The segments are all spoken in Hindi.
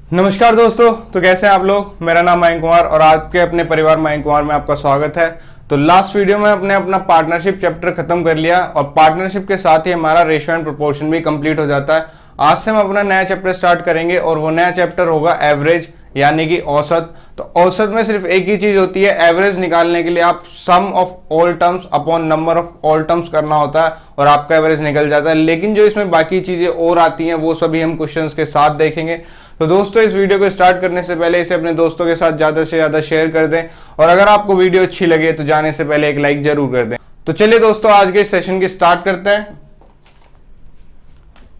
नमस्कार दोस्तों, तो कैसे हैं आप लोग। मेरा नाम मयंक कुमार और आपके अपने परिवार मयंक कुमार में आपका स्वागत है। तो लास्ट वीडियो में हमने अपना पार्टनरशिप चैप्टर खत्म कर लिया और पार्टनरशिप के साथ ही हमारा रेशियो एंड प्रोपोर्शन भी कंप्लीट हो जाता है। आज से हम अपना नया चैप्टर स्टार्ट करेंगे और वो नया चैप्टर होगा एवरेज, यानी कि औसत। तो औसत में सिर्फ एक ही चीज होती है, एवरेज निकालने के लिए आप sum of all terms upon number of all terms करना होता है और आपका एवरेज निकल जाता है। लेकिन जो इसमें बाकी चीजें और आती हैं वो सभी हम क्वेश्चंस के साथ देखेंगे। तो दोस्तों, इस वीडियो को स्टार्ट करने से पहले इसे अपने दोस्तों के साथ ज्यादा से ज्यादा शेयर कर दें और अगर आपको वीडियो अच्छी लगे तो जाने से पहले एक लाइक जरूर कर दें। तो चलिए दोस्तों, आज के सेशन की स्टार्ट करते हैं।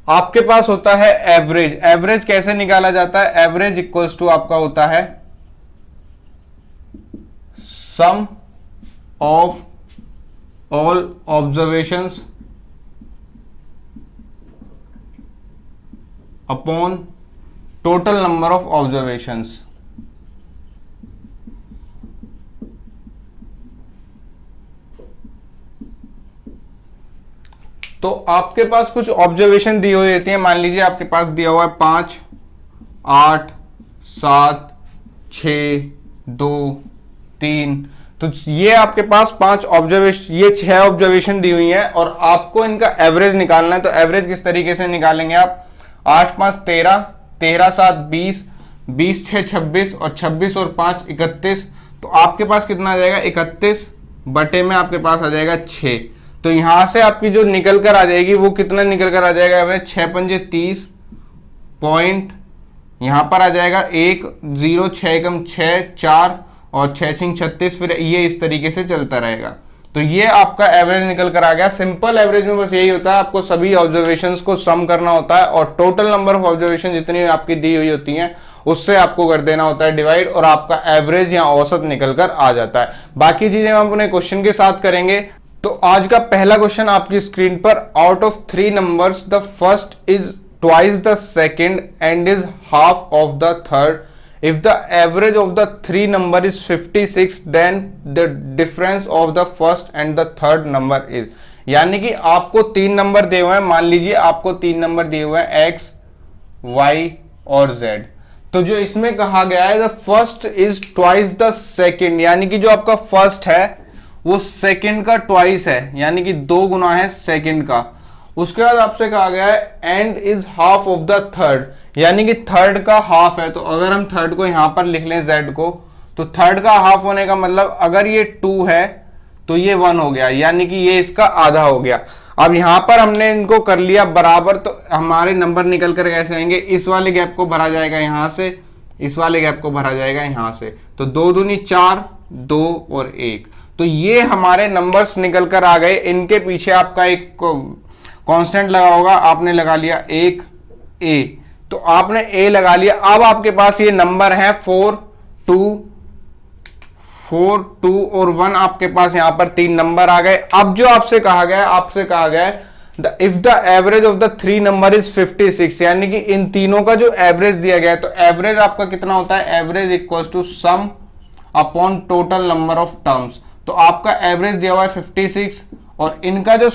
आपके पास होता है एवरेज। एवरेज कैसे निकाला जाता है? एवरेज इक्वल्स टू आपका होता है sum of all observations upon total number of observations. तो आपके पास कुछ ऑब्जर्वेशन दी हुई रहती है। मान लीजिए आपके पास दिया हुआ है 5, 8, 7, 6, 2, 3। तो ये आपके पास 5 ऑब्जर्वेशन, ये 6 ऑब्जर्वेशन दी हुई हैं और आपको इनका एवरेज निकालना है। तो एवरेज किस तरीके से निकालेंगे आप? 8 5 13, 13 7 20, 20 6 26 और 26 और 5 31। तो आपके पास कितना आ जाएगा? 31 बटे में आपके पास आ जाएगा 6। तो यहां से आपकी जो निकल कर आ जाएगी वो कितना निकल कर आ जाएगा? एवरेज 6 पंजे 30 पॉइंट, यहां पर आ जाएगा 1 0, 6 एकम 6 4 और 6 6 36। फिर ये इस तरीके से चलता रहेगा। तो ये आपका एवरेज निकल कर आ गया। सिंपल एवरेज में बस यही होता है, आपको सभी ऑब्जर्वेशंस को सम करना होता है और टोटल नंबर ऑफ ऑब्जर्वेशन जितनी आपकी दी हुई होती हैं उससे आपको कर देना होता है डिवाइड और आपका एवरेज या औसत निकल कर आ जाता है। बाकी चीजें हम अपने क्वेश्चन के साथ करेंगे। तो आज का पहला क्वेश्चन आपकी स्क्रीन पर, out of 3 numbers the first is twice the second and is half of the third. If the average of the 3 number is 56, then the difference of the first and the third number is, यानी कि आपको 3 नंबर दिए हुए हैं। मान लीजिए आपको 3 नंबर दिए हुए हैं x, y और z। तो जो इसमें कहा गया है the first is twice the second, यानी कि जो आपका फर्स्ट है वो सेकंड का ट्वाइस है, यानी कि 2 गुना है सेकंड का। उसके बाद आपसे कहा गया है and is half of the third, यानी कि थर्ड का हाफ है। तो अगर हम थर्ड को यहां पर लिख लें z को, तो थर्ड का हाफ होने का मतलब अगर ये 2 है तो ये 1 हो गया, यानी कि ये इसका आधा हो गया। अब यहां पर हमने इनको कर लिया बराबर, तो हमारे नंबर निकल कर कैसे आएंगे? इस वाले गैप को भरा जाएगा यहां से, इस वाले गैप को भरा जाएगा यहां से। तो 2 दूनी 4, 2 और 1। तो ये हमारे नंबर्स निकल कर आ गए। इनके पीछे आपका एक कांस्टेंट लगा होगा, आपने लगा लिया 1 a। तो आपने a लगा लिया। अब आपके पास ये नंबर है 4 2 और 1। आपके पास यहां पर 3 नंबर आ गए। अब जो आपसे कहा गया है if the average of the 3 number is 56, यानी कि इन तीनों का जो एवरेज दिया गया है, तो एवरेज आपका कितना होता है? Average equals to sum upon total number of terms. तो आपका एवरेज दिया हुआ है 56 और इनका जो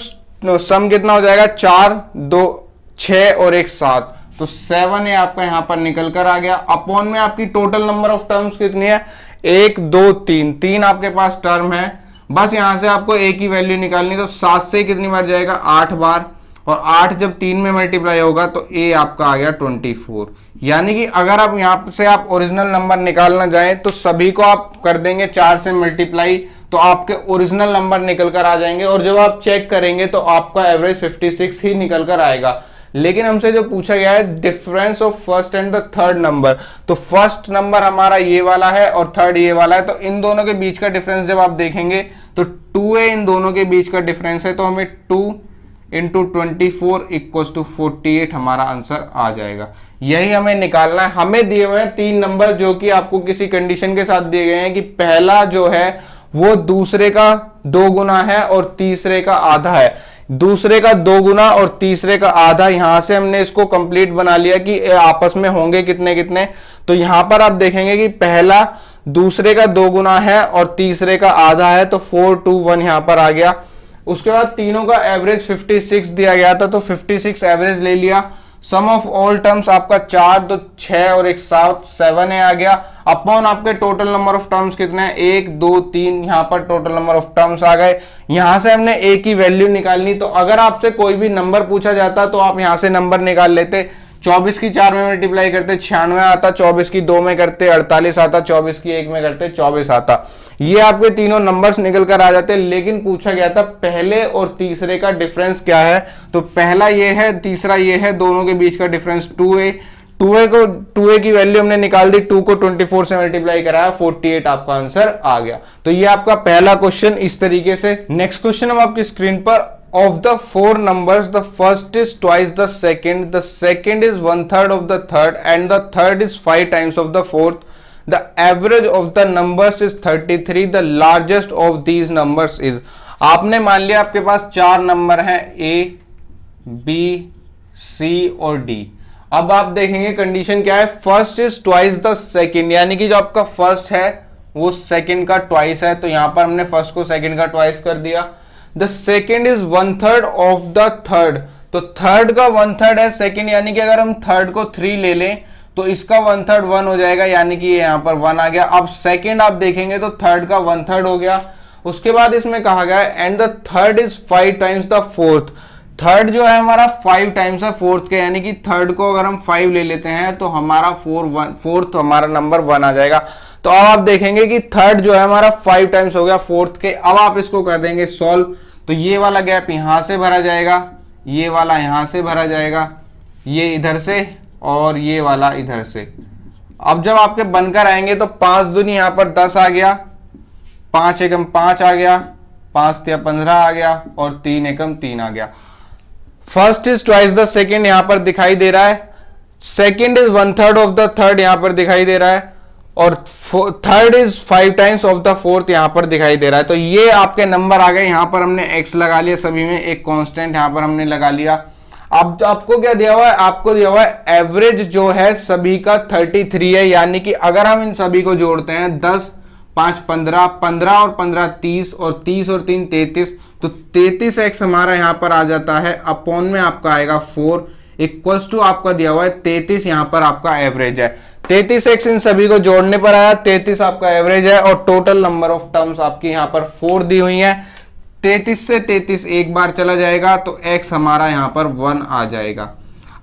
सम कितना हो जाएगा? 4 2 6 और 1 7। तो 7 है आपका यहां पर निकल कर आ गया। अपॉन में आपकी टोटल नंबर ऑफ टर्म्स कितनी है? 1 2 3 आपके पास टर्म है। बस यहां से आपको एक ही वैल्यू निकालनी। तो 7 से कितनी बार जाएगा? 8 बार। और 8 जब 3 में मल्टीप्लाई होगा तो a आपका आ गया 24। यानी कि अगर आप यहां से आप ओरिजिनल नंबर निकालना जाएं तो सभी को आप कर देंगे 4 से मल्टीप्लाई, तो आपके ओरिजिनल नंबर निकल कर आ जाएंगे और जब आप चेक करेंगे तो आपका एवरेज 56 ही निकल कर आएगा। लेकिन हमसे जो पूछा गया है difference of first and the third number, तो फर्स्ट नंबर हमारा ये वाला है और थर्ड ये वाला है। तो इन दोनों के बीच का डिफरेंस जब आप देखेंगे तो 2 है इन दोनों के बीच का डिफरेंस है। तो हमें 2 इंटू 24 इक्वल्स टू 48 हमारा आंसर आ जाएगा। यही हमें निकालना है। हमें दिए हुए हैं 3 नंबर जो कि आपको किसी कंडीशन के साथ दिए गए हैं कि पहला जो है वो दूसरे का 2 गुना है और तीसरे का आधा है। दूसरे का 2 गुना और तीसरे का आधा, यहां से हमने इसको कंप्लीट बना लिया कि आपस में होंगे कितने कितने। तो यहां पर आप देखेंगे कि पहला दूसरे का 2 गुना है और तीसरे का आधा है, तो 4 2 1 यहां पर आ गया। उसके बाद तीनों का एवरेज 56 दिया गया था, तो 56 एवरेज ले लिया। सम ऑफ ऑल टर्म्स आपका 4 2 6 और 1 7 7 है आ गया, अपॉन आपके टोटल नंबर ऑफ टर्म्स कितने हैं 1 2 3, यहां पर टोटल नंबर ऑफ टर्म्स आ गए। यहां से हमने a की वैल्यू निकालनी, तो अगर आपसे कोई भी नंबर पूछा जाता तो आप यहां से नंबर निकाल लेते। 24 की 4 में मल्टीप्लाई करते 96 आता, 24 की 2 में करते 48 आता, 24 की 1 में करते 24 आता। ये आपके तीनों नंबर्स निकल कर आ जाते। लेकिन पूछा गया था पहले और तीसरे का डिफरेंस क्या है, तो पहला ये है, तीसरा ये है, दोनों के बीच का डिफरेंस 2a। 2a की वैल्यू हमने निकाल दी, 2 को 24 से मल्टीप्लाई कराया, 48 आपका आंसर आ गया। तो ये आपका पहला क्वेश्चन इस तरीके से। नेक्स्ट क्वेश्चन हम आपकी स्क्रीन पर, of the 4 numbers the first is twice the second is 1/3 of the third, and the third is 5 times of the fourth. The average of the numbers is 33. The largest of these numbers is। आपने मान लिया आपके पास 4 नंबर हैं a b c और d। अब आप देखेंगे कंडीशन क्या है, first is twice the second, यानी कि जो आपका फर्स्ट है वो सेकेंड का ट्वाइस है, तो यहां पर हमने फर्स्ट को सेकेंड का ट्वाइस कर दिया। The second is 1/3 of the third, तो थर्ड का 1/3 है सेकेंड, यानी कि अगर हम थर्ड को 3 ले लें तो इसका 1/3 1 हो जाएगा, यानी कि यहां पर 1 आ गया। अब सेकेंड आप देखेंगे तो थर्ड का 1/3 हो गया। उसके बाद इसमें कहा गया and the third is 5 times the fourth, third जो है हमारा 5 टाइम्स है फोर्थ के, यानी कि थर्ड को अगर हम 5 ले लेते हैं तो हमारा फोर्थ हमारा नंबर 1 आ जाएगा। तो अब आप देखेंगे कि थर्ड जो है हमारा 5 टाइम्स हो गया फोर्थ के। अब आप इसको कर देंगे सॉल्व, तो ये वाला गैप यहां से भरा जाएगा, ये वाला यहां से भरा जाएगा, ये इधर से और ये वाला इधर से। अब जब आपके बनकर आएंगे तो 5 दूनी यहां पर 10 आ गया, 5 एकम 5 आ गया, 5 तिया 15 आ गया और 3 एकम 3 आ गया। First is twice the second यहां पर दिखाई दे रहा है, second is 1/3 of the third यहां पर दिखाई दे रहा है, और third is 5 times of the fourth यहां पर दिखाई दे रहा है। तो ये आपके नंबर आ गए। यहां पर हमने x लगा लिया, सभी में एक कांस्टेंट यहां पर हमने लगा लिया। अब आपको क्या दिया हुआ है, आपको दिया हुआ है एवरेज जो है सभी का 33 है, यानी कि अगर हम इन सभी को जोड़ते हैं 10 5 15, 15 और 15 30 और 30 और 3 33, तो 33x हमारा यहां पर आ जाता है, अपॉन में आपका आएगा 4 इक्वल्स टू आपका दिया हुआ है 33, यहां पर आपका एवरेज है। 33x इन सभी को जोड़ने पर आया, 33 आपका एवरेज है, और टोटल नंबर ऑफ टर्म्स आपकी यहां पर 4 दी हुई है। 33 से 33 एक बार चला जाएगा तो x हमारा यहां पर 1 आ जाएगा।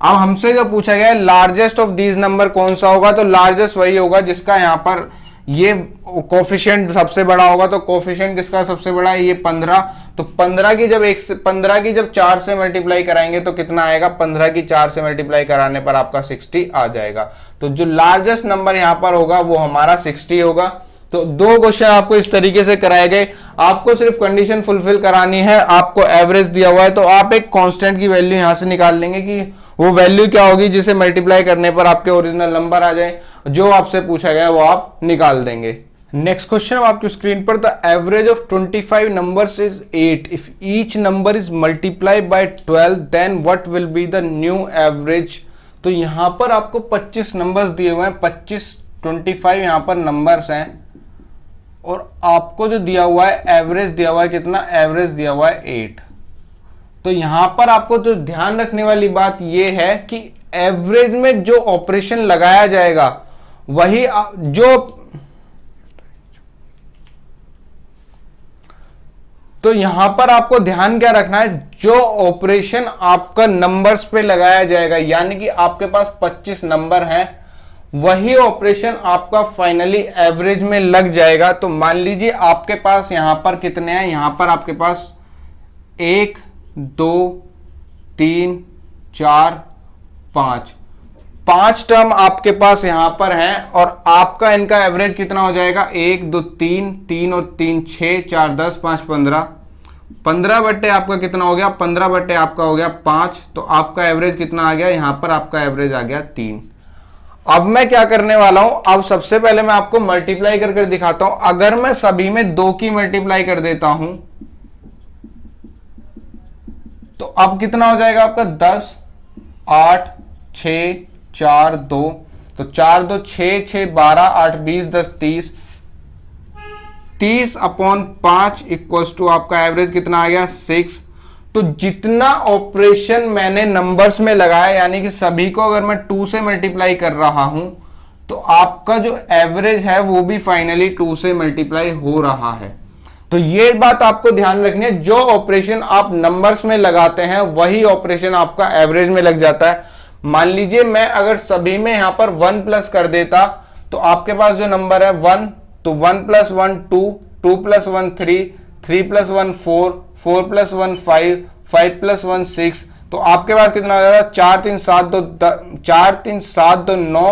अब हमसे जो पूछा गया है लार्जेस्ट ऑफ दीज नंबर कौन सा होगा, तो लार्जेस्ट वही होगा जिसका यहां पर ये कोफिशिएंट सबसे बड़ा होगा। तो कोफिशिएंट किसका सबसे बड़ा है, ये 15। तो 15 की जब 4 से मल्टीप्लाई कराएंगे तो कितना आएगा, 15 की 4 से मल्टीप्लाई कराने पर आपका 60 आ जाएगा। तो जो लार्जेस्ट नंबर यहां पर होगा वो हमारा 60 होगा। तो 2 क्वेश्चन आपको इस तरीके से कराए गए। आपको सिर्फ कंडीशन फुलफिल करानी है, आपको एवरेज दिया हुआ है तो आप एक कांस्टेंट की वैल्यू यहां से निकाल लेंगे कि वो वैल्यू क्या होगी जिसे मल्टीप्लाई करने पर आपके ओरिजिनल नंबर आ जाए। जो आपसे पूछा गया वो आप निकाल देंगे। नेक्स्ट क्वेश्चन आपकी स्क्रीन पर, the average of 25 numbers is 8 if each number is multiply by 12 then what will be the new average. तो यहां पर आपको 25 नंबर्स दिए हुए हैं, 25 यहां पर नंबर्स हैं, और आपको जो दिया हुआ है एवरेज दिया हुआ है कितना, एवरेज दिया हुआ है 8। तो यहां पर आपको जो ध्यान रखने वाली बात यह है कि एवरेज में जो ऑपरेशन लगाया जाएगा वही तो यहां पर आपको ध्यान क्या रखना है, जो ऑपरेशन आपका नंबर्स पे लगाया जाएगा, यानी कि आपके पास 25 नंबर हैं, वही ऑपरेशन आपका फाइनली एवरेज में लग जाएगा। तो मान लीजिए आपके पास यहां पर कितने हैं, यहां पर आपके पास 1 2 3 4 5 टर्म आपके पास यहां पर हैं, और आपका इनका एवरेज कितना हो जाएगा, 1 2 3 3 और 3 6 4 10 5 15, 15 बट्टे आपका कितना हो गया, 15 बट्टे आपका हो गया 5। तो आपका एवरेज कितना आ गया, यहां पर आपका एवरेज आ गया 3। अब मैं क्या करने वाला हूं, अब सबसे पहले मैं आपको मल्टीप्लाई करके दिखाता हूं। अगर मैं सभी में 2 की मल्टीप्लाई कर देता हूं तो अब कितना हो जाएगा आपका, 10 8 6 4 2, तो 4 2 6 6 12 8 20 10 30, 30 अपॉन 5 इक्वल्स टू आपका एवरेज कितना आ गया 6। तो जितना ऑपरेशन मैंने नंबर्स में लगाया, यानी कि सभी को अगर मैं 2 से मल्टीप्लाई कर रहा हूं, तो आपका जो एवरेज है वो भी फाइनली 2 से मल्टीप्लाई हो रहा है। तो ये बात आपको ध्यान रखनी है, जो ऑपरेशन आप नंबर्स में लगाते हैं वही ऑपरेशन आपका एवरेज में लग जाता है। मान लीजिए मैं अगर सभी में यहां पर 1 प्लस कर देता, तो आपके पास जो नंबर है 1, तो 1 + 1 2, 2 + 1 3, 3 + 1 4, 4 + 1 5, 5 + 1 6, तो आपके पास कितना हो जाएगा 4 3 7 2 4 3 7 2 9,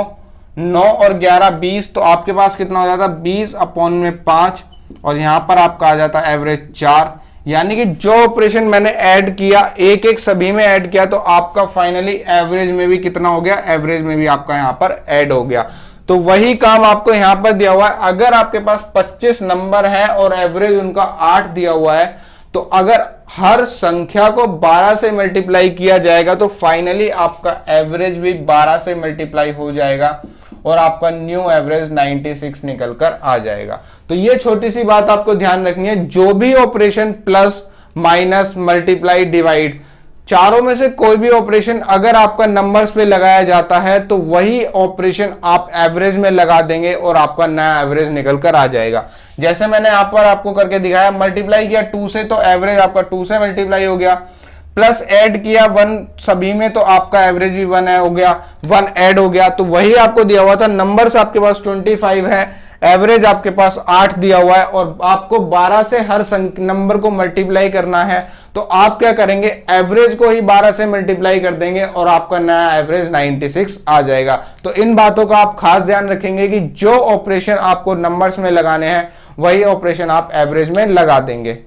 9 और 11 20, तो आपके पास कितना हो जाता 20/5, और यहां पर आपका आ जाता एवरेज 4। यानी कि जो ऑपरेशन मैंने ऐड किया, एक एक सभी में ऐड किया, तो आपका फाइनली एवरेज में भी कितना हो गया, एवरेज में भी आपका यहां पर ऐड हो गया। तो वही काम आपको यहां पर दिया हुआ है। अगर आपके पास 25 नंबर है और एवरेज उनका 8 दिया हुआ है, तो अगर हर संख्या को 12 से मल्टीप्लाई किया जाएगा तो फाइनली आपका एवरेज भी 12 से मल्टीप्लाई हो जाएगा और आपका न्यू एवरेज 96 निकल कर आ जाएगा। तो ये छोटी सी बात आपको ध्यान रखनी है, जो भी operation plus minus multiply divide, चारों में से कोई भी ऑपरेशन अगर आपका नंबर्स पे लगाया जाता है तो वही ऑपरेशन आप एवरेज में लगा देंगे और आपका नया एवरेज निकल कर आ जाएगा। जैसे मैंने यहाँ पर आपको करके दिखाया, मल्टीप्लाई किया 2 से तो एवरेज आपका 2 से मल्टीप्लाई हो गया, प्लस ऐड किया 1 सभी में तो आपका एवरेज भी 1 हो गया, 1 ऐड हो गया। तो वही आपको दिया हुआ था, नंबर्स आपके पास 25 है, एवरेज आपके पास 8 दिया हुआ है और आपको 12 से हर नंबर को मल्टीप्लाई करना है, तो आप क्या करेंगे, एवरेज को ही 12 से मल्टीप्लाई कर देंगे और आपका नया एवरेज 96 आ जाएगा। तो इन बातों का आप खास ध्यान रखेंगे कि जो ऑपरेशन आपको नंबर्स में लगाने हैं वही ऑपरेशन आप एवरेज में लगा देंगे।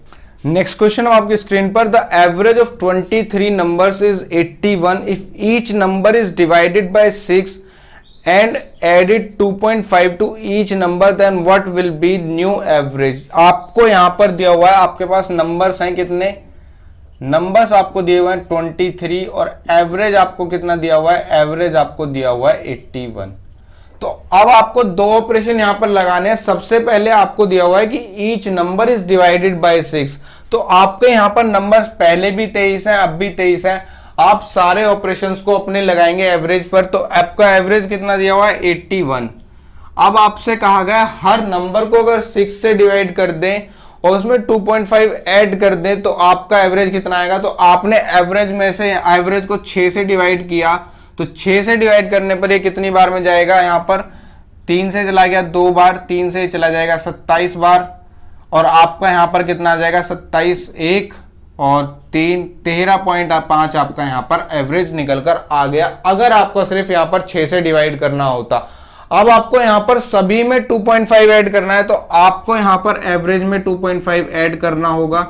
नेक्स्ट क्वेश्चन आपकी स्क्रीन पर, the average of 23 numbers is 81 if each number is divided by 6 and added 2.5 to each number, then what will be new average। आपको यहां पर दिया हुआ है, आपके पास नंबर्स हैं कितने, नंबर्स आपको दिए हुए हैं 23 और एवरेज आपको कितना दिया हुआ है, एवरेज आपको दिया हुआ है 81। तो अब आपको दो ऑपरेशन यहां पर लगाने हैं। सबसे पहले आपको दिया हुआ है कि each number is divided by 6, तो आपके यहां पर नंबर्स पहले भी 23 हैं, अब भी 23 हैं, आप सारे ऑपरेशंस को अपने लगाएंगे एवरेज पर, तो आपका एवरेज कितना दिया हुआ है 81। अब आपसे कहा गया हर नंबर को अगर 6 से डिवाइड कर दें और उसमें 2.5 ऐड कर दें तो आपका एवरेज कितना आएगा। तो आपने एवरेज में से एवरेज को 6 से डिवाइड किया, तो 6 से डिवाइड करने पर ये कितनी बार में जाएगा, यहां पर 3 से चला गया 2 बार, 3 से चला जाएगा 27 बार, और आपका यहां पर कितना आ जाएगा 27 1 और 3 13.5 आपका यहां पर एवरेज निकलकर आ गया, अगर आपको सिर्फ यहां पर 6 से डिवाइड करना होता। अब आपको यहां पर सभी में 2.5 ऐड करना है, तो आपको यहां पर एवरेज में 2.5 ऐड करना होगा।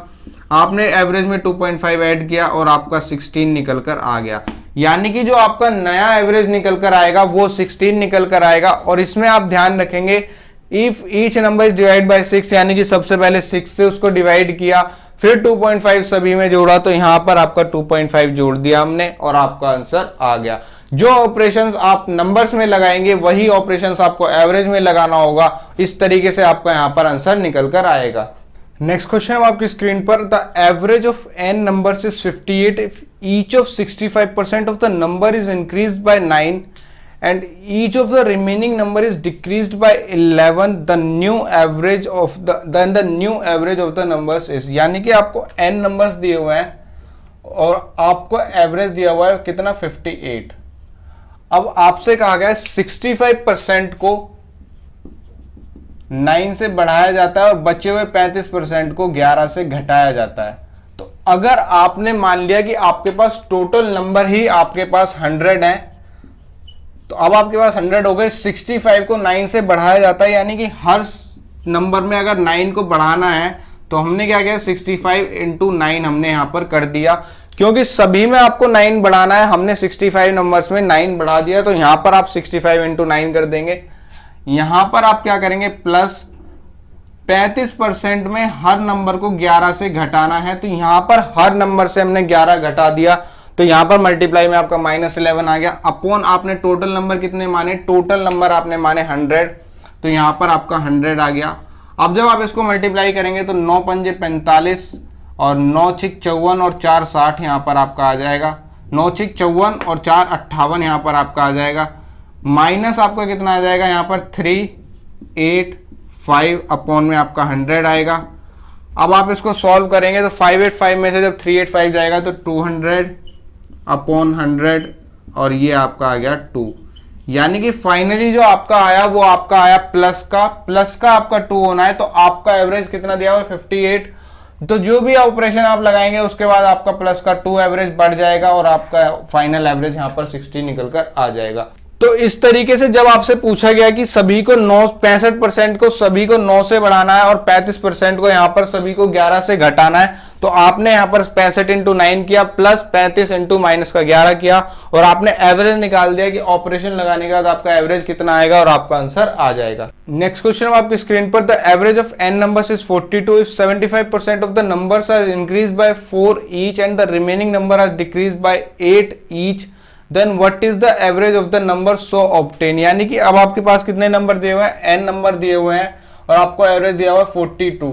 आपने एवरेज में 2.5 ऐड किया और आपका 16 निकलकर आ गया, यानी कि जो आपका नया एवरेज निकलकर आएगा वो 16 निकलकर आएगा। और इसमें आप ध्यान रखेंगे, if each number is divide by 6, यानी कि सबसे पहले 6 से उसको डिवाइड किया, फिर 2.5 सभी में जोड़ा, तो यहां पर आपका 2.5 जोड़ दिया हमने और आपका आंसर आ गया। जो ऑपरेशंस आप नंबर्स में लगाएंगे वही ऑपरेशंस आपको एवरेज में लगाना होगा, इस तरीके से आपका यहां पर आंसर निकल कर आएगा। नेक्स्ट क्वेश्चन है आपकी स्क्रीन पर, the average of n numbers is 58 if each of 65% of the number is increased by 9 and each of the remaining number is decreased by 11, the new average of the new average of the numbers is। यानी कि आपको n नंबर्स दिए हुए हैं और आपको एवरेज दिया हुआ है कितना 58। अब आपसे कहा गया 65% को 9 से बढ़ाया जाता है और बचे हुए 35% को 11 से घटाया जाता है। तो अगर आपने मान लिया कि आपके पास टोटल नंबर ही आपके पास 100 है, तो अब आपके पास 100 हो गए, 65 को 9 से बढ़ाया जाता है, यानी कि हर नंबर में अगर 9 को बढ़ाना है तो हमने क्या किया 65 × 9 हमने यहां पर कर दिया, क्योंकि सभी में आपको 9 बढ़ाना है। हमने 65 नंबर्स में 9 बढ़ा दिया, तो यहां पर आप 65 × 9 कर देंगे। यहां पर आप क्या करेंगे प्लस 35% में हर नंबर को 11 से घटाना है, तो यहां पर हर नंबर से हमने 11 घटा दिया, तो यहां पर मल्टीप्लाई में आपका -11 आ गया। अपॉन आपने टोटल नंबर कितने माने, टोटल नंबर आपने माने 100, तो यहां पर आपका 100 आ गया। अब जब आप इसको मल्टीप्लाई करेंगे तो 9 × 5 = 45 और 9 6 54 और 4 60 यहाँ पर आपका आ जाएगा, 9 6 54 और 4 58 यहाँ पर आपका आ जाएगा, माइनस आपका कितना आ जाएगा यहाँ पर 385 अपॉन में आपका 100 आएगा। अब आप इसको सॉल्व करेंगे तो 585 में से जब 385 जाएगा तो 200 अपॉन 100 और ये आपका आ गया 2, यानी कि फाइनली जो आपका आया वो आपका आया प्लस का आपका 2 होना है। तो आपका एवरेज कितना दिया हुआ है 58। तो जो भी ऑपरेशन आप लगाएंगे उसके बाद आपका प्लस का 2 एवरेज बढ़ जाएगा और आपका फाइनल एवरेज यहाँ पर 60 निकल कर आ जाएगा। तो इस तरीके से जब आपसे पूछा गया कि सभी को 65% को सभी को 9 से बढ़ाना है और 35% को यहाँ पर सभी को 11 से घटाना है, तो आपने यहाँ पर 65 इंटू 9 किया प्लस 35 इंटू माइनस का 11 किया और आपने एवरेज निकाल दिया कि ऑपरेशन लगाने के बाद आपका एवरेज कितना आएगा और आपका आंसर आ जाएगा। नेक्स्ट क्वेश्चन आपकी स्क्रीन पर, the average of n numbers is 42 if 75% of the numbers are increase by 4 each and the remaining number are decrease by 8 each, then what is the average of the number so obtain. यानी कि अब आपके पास कितने नंबर दिए हुए हैं, n नंबर दिए हुए हैं और आपको एवरेज दिया हुआ है 42।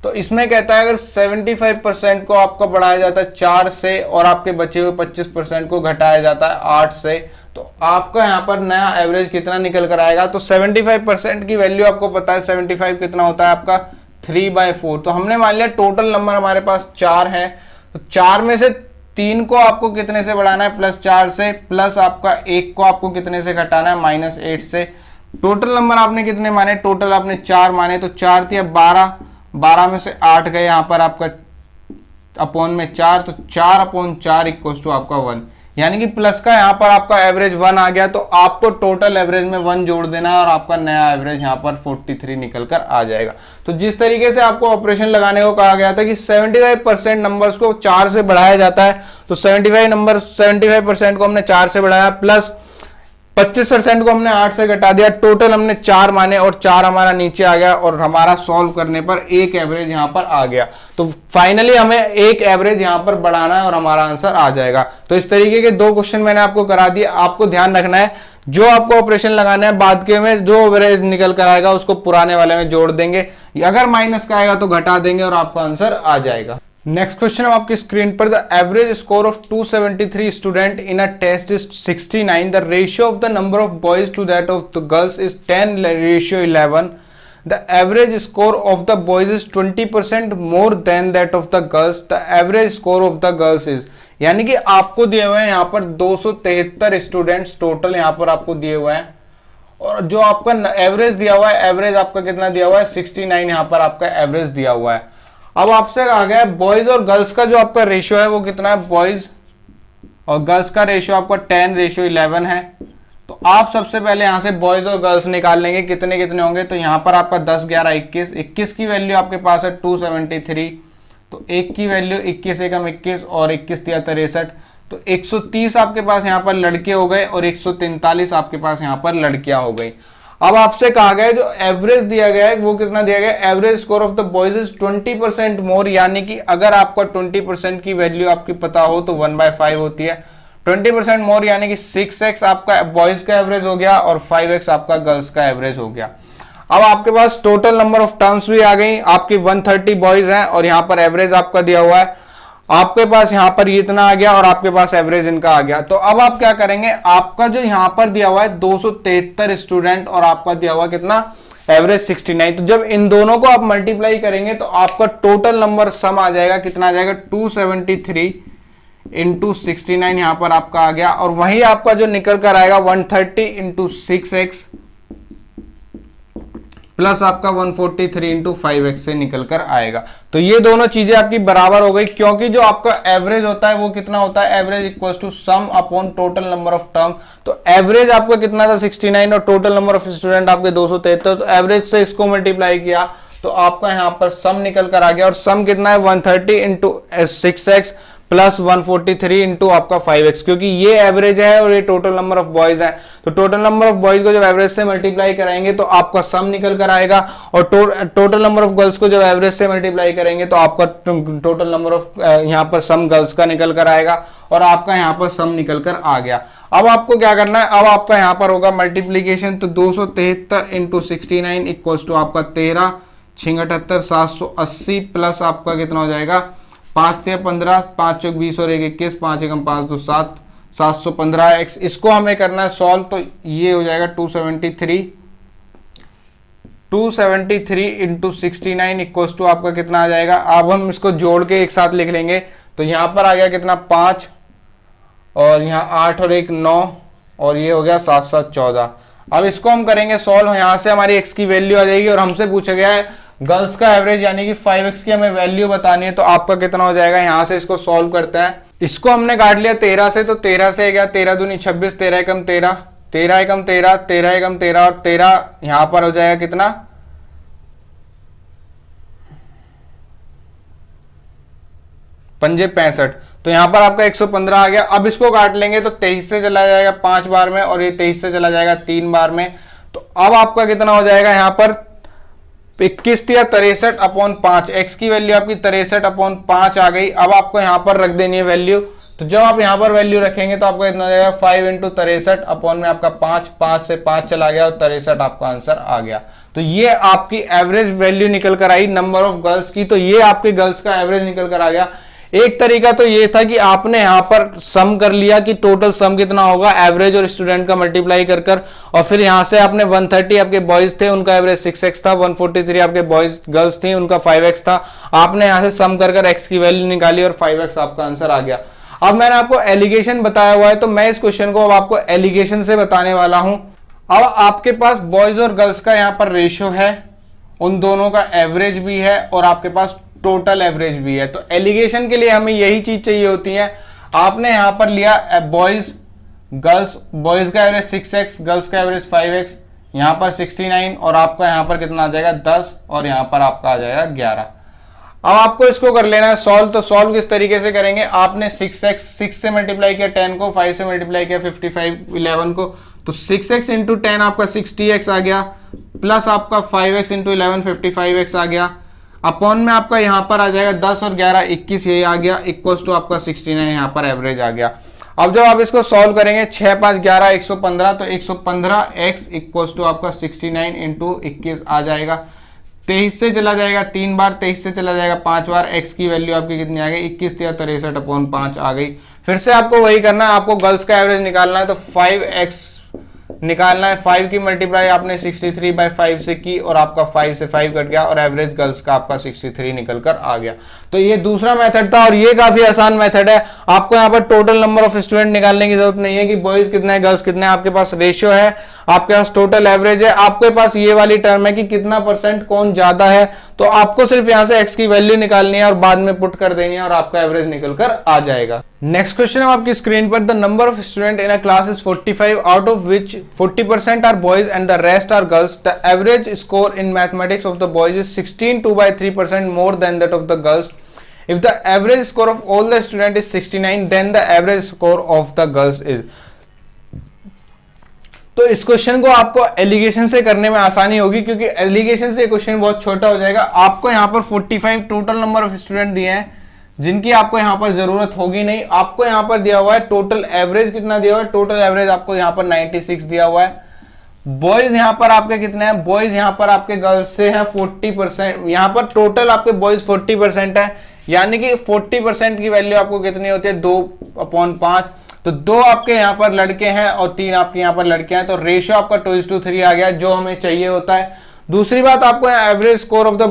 तो इसमें कहता है अगर 75% को आपको बढ़ाया जाता है 4 से और आपके बचे हुए 25% को घटाया जाता है 8 से, तो आपका यहाँ पर नया एवरेज कितना निकल कर आएगा। तो 75% की वैल्यू आपको पता है 75 कितना होता है आपका 3/4। तो हमने मान लिया टोटल नंबर हमारे पास 4 है, तो 4 में से 3 को आपको कितने से बढ़ाना है +4 से, प्लस आपका 1 को आपको कितने से घटाना है -8 से। टोटल नंबर आपने कितने माने, टोटल आपने 4 माने, तो 4 थी 12 में से 8 गए यहाँ पर आपका अपॉन में 4, तो 4/4 इक्वल्स टू आपका 1, यानी कि प्लस का यहाँ पर आपका एवरेज 1 आ गया। तो आपको टोटल एवरेज में 1 जोड़ देना है और आपका नया एवरेज यहाँ पर 43 निकल कर आ जाएगा। तो जिस तरीके से आपको ऑपरेशन लगाने को कहा गया था कि 75% नंबर्स को 4 से बढ़ाया जाता है, तो 75% को हमने 4 से बढ़ाया प्लस 25% को हमने 8 से घटा दिया, टोटल हमने 4 माने और 4 हमारा नीचे आ गया और हमारा सॉल्व करने पर एक एवरेज यहां पर आ गया। तो फाइनली हमें एक एवरेज यहां पर बढ़ाना है और हमारा आंसर आ जाएगा। तो इस तरीके के 2 क्वेश्चन मैंने आपको करा दिए। आपको ध्यान रखना है जो आपको ऑपरेशन लगाना है बाद के में जो एवरेज निकल कर आएगा उसको पुराने वाले में जोड़ देंगे, अगर माइनस का आएगा तो घटा देंगे और आपका आंसर आ जाएगा। नेक्स्ट क्वेश्चन है आपकी स्क्रीन पर, the average score of 273 student in a test is 69, the ratio of the number of boys to that of the girls is 10:11, the average score of the boys is 20% more than that of the girls, the average score of the girls is. यानी कि आपको दिए हुए हैं यहाँ पर 273 स्टूडेंट्स टोटल यहाँ पर आपको दिए हुए हैं और जो आपका एवरेज दिया हुआ है, एवरेज आपका कितना दिया हुआ है 69 यहाँ पर आपका एवरेज दिया हुआ है। अब आपसे कहा गया है बॉयज और गर्ल्स का जो आपका रेशियो है वो कितना है, बॉयज और गर्ल्स का रेशियो आपका 10:11 है। तो आप सबसे पहले यहां से बॉयज और गर्ल्स निकाल लेंगे कितने कितने होंगे, तो यहां पर आपका 10 11 21 की वैल्यू आपके पास है 273, तो 1 की वैल्यू 21 एकम 21 और 21 तिया 63, तो 130 आपके पास यहाँ पर लड़के हो गए और 143 आपके पास यहाँ पर लड़कियां हो गई। अब आपसे कहा गया है जो एवरेज दिया गया है वो कितना दिया गया है, average score of the boys is 20% मोर, यानी कि अगर आपका 20% की वैल्यू आपकी पता हो तो 1/5 होती है। 20% मोर यानी कि 6x आपका बॉयज का एवरेज हो गया और 5x आपका गर्ल्स का एवरेज हो गया। अब आपके पास टोटल नंबर ऑफ टर्म्स भी आ गई, आपकी 130 बॉयज हैं और यहाँ पर एवरेज आपका दिया हुआ है, आपके पास यहां पर इतना आ गया और आपके पास एवरेज इनका आ गया। तो अब आप क्या करेंगे, आपका जो यहां पर दिया हुआ है 273 स्टूडेंट और आपका दिया हुआ कितना एवरेज 69, तो जब इन दोनों को आप मल्टीप्लाई करेंगे तो आपका टोटल नंबर सम आ जाएगा, कितना आ जाएगा 273 इंटू 69 यहां पर आपका आ गया और वही आपका जो निकल कर आएगा 130 इंटू 6x प्लस आपका 143 इंटू 5x से निकल कर आएगा। तो ये दोनों चीजें आपकी बराबर हो गई, क्योंकि जो आपका एवरेज होता है वो कितना होता है, average equals to sum upon total number of term. तो एवरेज आपका कितना था 69 और टोटल नंबर ऑफ स्टूडेंट आपके 273, तो एवरेज से इसको मल्टीप्लाई किया तो आपका यहाँ पर सम निकल कर आ गया और सम कितना है 130 इंटू 6x प्लस 143 इंटू आपका 5x, क्योंकि ये एवरेज है और ये टोटल नंबर ऑफ बॉयज है। तो टोटल नंबर ऑफ बॉयज को जब एवरेज से मल्टीप्लाई कराएंगे तो आपका सम निकल कर आएगा और टोटल नंबर ऑफ गर्ल्स को जब एवरेज से मल्टीप्लाई करेंगे तो आपका टोटल नंबर ऑफ यहाँ पर सम गर्ल्स का निकल कर आएगा और आपका यहाँ पर सम निकल कर आ गया। अब आपको क्या करना है, अब आपका यहाँ पर होगा मल्टीप्लीकेशन, तो 273 इंटू 69 इक्वल्स टू आपका 13 6 78 780 प्लस आपका कितना हो जाएगा 5 से 15, 5 चौक 20 और 1 21, 5 एकम 5 2 7, 715x। इसको हमें करना है सॉल्व, तो ये हो जाएगा 273 इंटू 69 इक्वल्स टू आपका कितना आ जाएगा। अब हम इसको जोड़ के एक साथ लिख लेंगे, तो यहां पर आ गया कितना 5 और यहाँ 8 और 1 9 और ये हो गया 7 7 14। अब इसको हम करेंगे सॉल्व, यहां से हमारी x की वैल्यू आ जाएगी और हमसे पूछा गया है गर्ल्स का एवरेज यानी कि 5x की हमें वैल्यू बतानी है, तो आपका कितना हो जाएगा। यहां से इसको सॉल्व करते हैं, इसको हमने काट लिया 13 से, तो 13 से गया 13 दूनी 26, 13 एकम 13, 13 एकम 13, 13 एकम 13 और 13 यहां पर हो जाएगा कितना 5 65, तो यहां पर आपका 115 आ गया। अब इसको काट लेंगे तो 23 से चला जाएगा 5 बार में और ये 23 से चला जाएगा 3 बार में, तो अब आपका कितना हो जाएगा यहां पर 21 या 63 अपॉन 5। एक्स की वैल्यू आपकी 63 अपॉन 5 आ गई। अब आपको यहां पर रख देनी है वैल्यू, तो जब आप यहां पर वैल्यू रखेंगे तो आपका कितना हो जाएगा 5 इंटू 63 अपॉन में आपका 5, 5 से 5 चला गया और 63 आपका आंसर आ गया। तो ये आपकी एवरेज वैल्यू निकल कर आई नंबर ऑफ गर्ल्स की, तो ये आपके गर्ल्स का एवरेज निकल कर आ गया। एक तरीका तो ये था कि आपने यहां पर सम कर लिया कि टोटल सम कितना होगा एवरेज और स्टूडेंट का मल्टीप्लाई कर और फिर यहां से आपने 130 आपके बॉयज थे उनका एवरेज 6x था, 143 आपके बॉयज गर्ल्स थी उनका 5x था। आपने यहां से सम कर x की वैल्यू निकाली और 5x आपका आंसर आ गया। अब मैंने आपको एलिगेशन बताया हुआ है, तो मैं इस क्वेश्चन को अब आपको एलिगेशन से बताने वाला हूं। अब आपके पास बॉयज और गर्ल्स का यहां पर रेशियो है, उन दोनों का एवरेज भी है और आपके पास टोटल एवरेज भी है। तो एलिगेशन के लिए हमें यही चीज चाहिए होती है। आपने यहां पर लिया बॉयज गर्ल्स, बॉयज का एवरेज 6x, गर्ल्स का एवरेज 5x, यहां पर 69 और आपका यहां पर कितना आ जाएगा 10 और यहां पर आपका आ जाएगा 11। अब आपको इसको कर लेना है सॉल्व, तो सॉल्व किस तरीके से करेंगे, आपने 6x 6 से मल्टीप्लाई किया 10 को, 5 से मल्टीप्लाई किया 55 11 को, तो 6x इंटू 10 आपका 60x आ गया, प्लस आपका 5x इंटू 11 55x आ गया, अपॉन में आपका यहां पर आ जाएगा 10 और 11 21 ये आ गया, इक्वल्स टू आपका 69 यहां पर एवरेज आ गया। अब जब आप इसको सॉल्व करेंगे 6 5 11 115, तो 115x इक्वल्स टू आपका 69 इंटू 21 आ जाएगा। 23 से चला जाएगा 3 बार, 23 से चला जाएगा 5 बार, x की वैल्यू आपकी कितनी आ गई 21 या 63 अपॉन 5 आ गई। फिर से आपको वही करना है, आपको गर्ल्स का एवरेज निकालना है, तो 5x निकालना है। 5 की मल्टीप्लाई आपने 63 बाय 5 से की और आपका 5 से 5 कट गया और एवरेज गर्ल्स का आपका 63 निकल कर आ गया। तो ये दूसरा मेथड था और ये काफी आसान मेथड है। आपको यहाँ पर टोटल नंबर ऑफ स्टूडेंट निकालने की जरूरत नहीं है कि बॉयज कितने हैं गर्ल्स कितने हैं, आपके पास रेशियो है, आपके पास टोटल एवरेज है, आपके पास ये वाली टर्म है कि कितना परसेंट कौन ज्यादा है। तो आपको सिर्फ यहां से x की वैल्यू निकालनी है और बाद में पुट कर देनी है और आपका एवरेज निकल कर आ जाएगा। नेक्स्ट क्वेश्चन है आपकी स्क्रीन पर, the number of student in a class is 45 out of which 40% are boys and the rest are girls. The average score in mathematics of the boys is 16 2/3% more than that of the girls. If the average score of all the student is 69, then the average score of the girls is। तो इस क्वेश्चन को आपको एलिगेशन से करने में आसानी होगी क्योंकि एलिगेशन से क्वेश्चन बहुत छोटा हो जाएगा। आपको यहां पर 45 टोटल नंबर ऑफ स्टूडेंट दिए हैं जिनकी आपको यहां पर जरूरत होगी नहीं। आपको यहां पर दिया हुआ है टोटल एवरेज कितना दिया हुआ है, टोटल एवरेज आपको यहां पर 96 दिया हुआ है। बॉयज यहां पर आपके कितने हैं, बॉयज यहां पर आपके गर्ल्स से है 40%, यहां पर टोटल आपके बॉयज 40% है, यानी कि 40% की वैल्यू आपको कितनी होती है 2/5। तो 2 आपके यहां पर लड़के हैं और 3 आपके यहां पर लड़के हैं, तो रेशियो आपका 2:3 आ गया जो हमें चाहिए होता है। दूसरी बात, आपको average score of the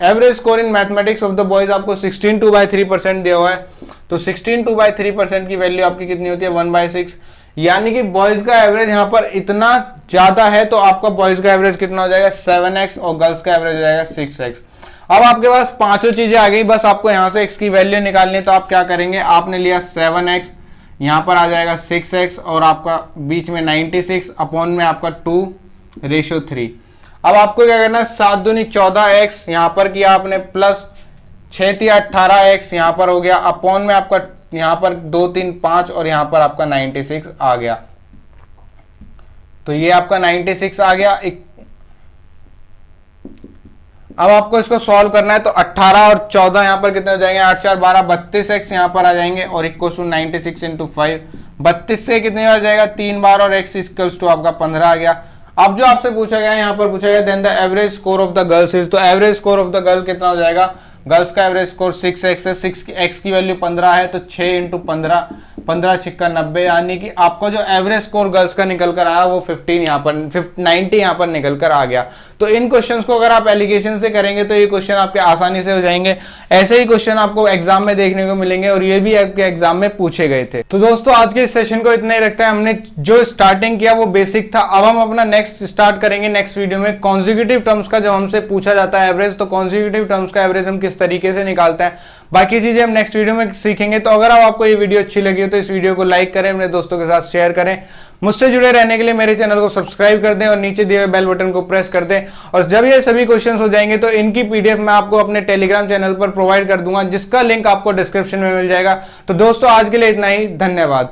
average score in mathematics of the boys आपको 16 2/3% दिया हुआ है, तो 16 2/3% की वैल्यू आपकी कितनी होती है 1/6, यानी कि बॉयज का एवरेज यहां पर इतना ज्यादा है तो आपका बॉयज का एवरेज कितना हो जाएगा 7x और गर्ल्स का एवरेज हो जाएगा 6x। अब आपके पास पांचों चीजें आ गई, बस आपको यहां से x की वैल्यू निकालनी है। तो आप क्या करेंगे, आपने लिया 7x, यहां पर आ जाएगा 6x और आपका बीच में 96 अपॉन में आपका 2/3। अब आपको क्या करना है, 7 दूनी 14x यहां पर किया आपने, प्लस 6 3 18x यहां पर हो गया, अपॉन में आपका यहां पर 2 3 5 और यहां पर आपका 96 आ गया। तो ये आपका 96 आ गया। अब आपको इसको सॉल्व करना है, तो 18 और 14 यहां पर कितने हो जाएंगे 8 4 12 32x यहां पर आ जाएंगे और इक्वल्स टू 96 इंटू 5। 32 से कितने हो जाएगा 3 बार और x इक्वल्स टू आपका 15 आ गया। अब जो आपसे पूछा गया यहां पर पूछा गया then the average score of the girls is, तो average score of the girl कितना हो जाएगा गर्ल्स का एवरेज स्कोर 6x है, 6x की वैल्यू 15 है, तो 6 इंटू 15, 15 छिक्का 90, यानी कि आपका जो एवरेज स्कोर गर्ल्स का निकल कर आया वो 15 यहाँ पर 90 यहाँ पर निकल कर आ गया। तो इन क्वेश्चंस को अगर आप एलिगेशन से करेंगे तो ये क्वेश्चन आपके आसानी से हो जाएंगे। ऐसे ही क्वेश्चन आपको एग्जाम में देखने को मिलेंगे और ये भी आपके एग्जाम में पूछे गए थे। तो दोस्तों आज के इस सेशन को इतना ही रखते हैं। हमने जो स्टार्टिंग किया वो बेसिक था, अब हम अपना नेक्स्ट स्टार्ट करेंगे नेक्स्ट वीडियो में कॉन्जिक्यूटिव टर्म्स का। जब हमसे पूछा जाता है एवरेज, तो कॉन्जिक्यूटिव टर्म्स का एवरेज हम किस तरीके से निकालते हैं, बाकी चीजें हम नेक्स्ट वीडियो में सीखेंगे। तो अगर आपको ये वीडियो अच्छी लगी हो तो इस वीडियो को लाइक करें, अपने दोस्तों के साथ शेयर करें, मुझसे जुड़े रहने के लिए मेरे चैनल को सब्सक्राइब कर दें और नीचे दिए हुए बेल बटन को प्रेस कर दें। और जब ये सभी क्वेश्चंस हो जाएंगे तो इनकी पीडीएफ मैं आपको अपने टेलीग्राम चैनल पर प्रोवाइड कर दूंगा, जिसका लिंक आपको डिस्क्रिप्शन में मिल जाएगा। तो दोस्तों आज के लिए इतना ही, धन्यवाद।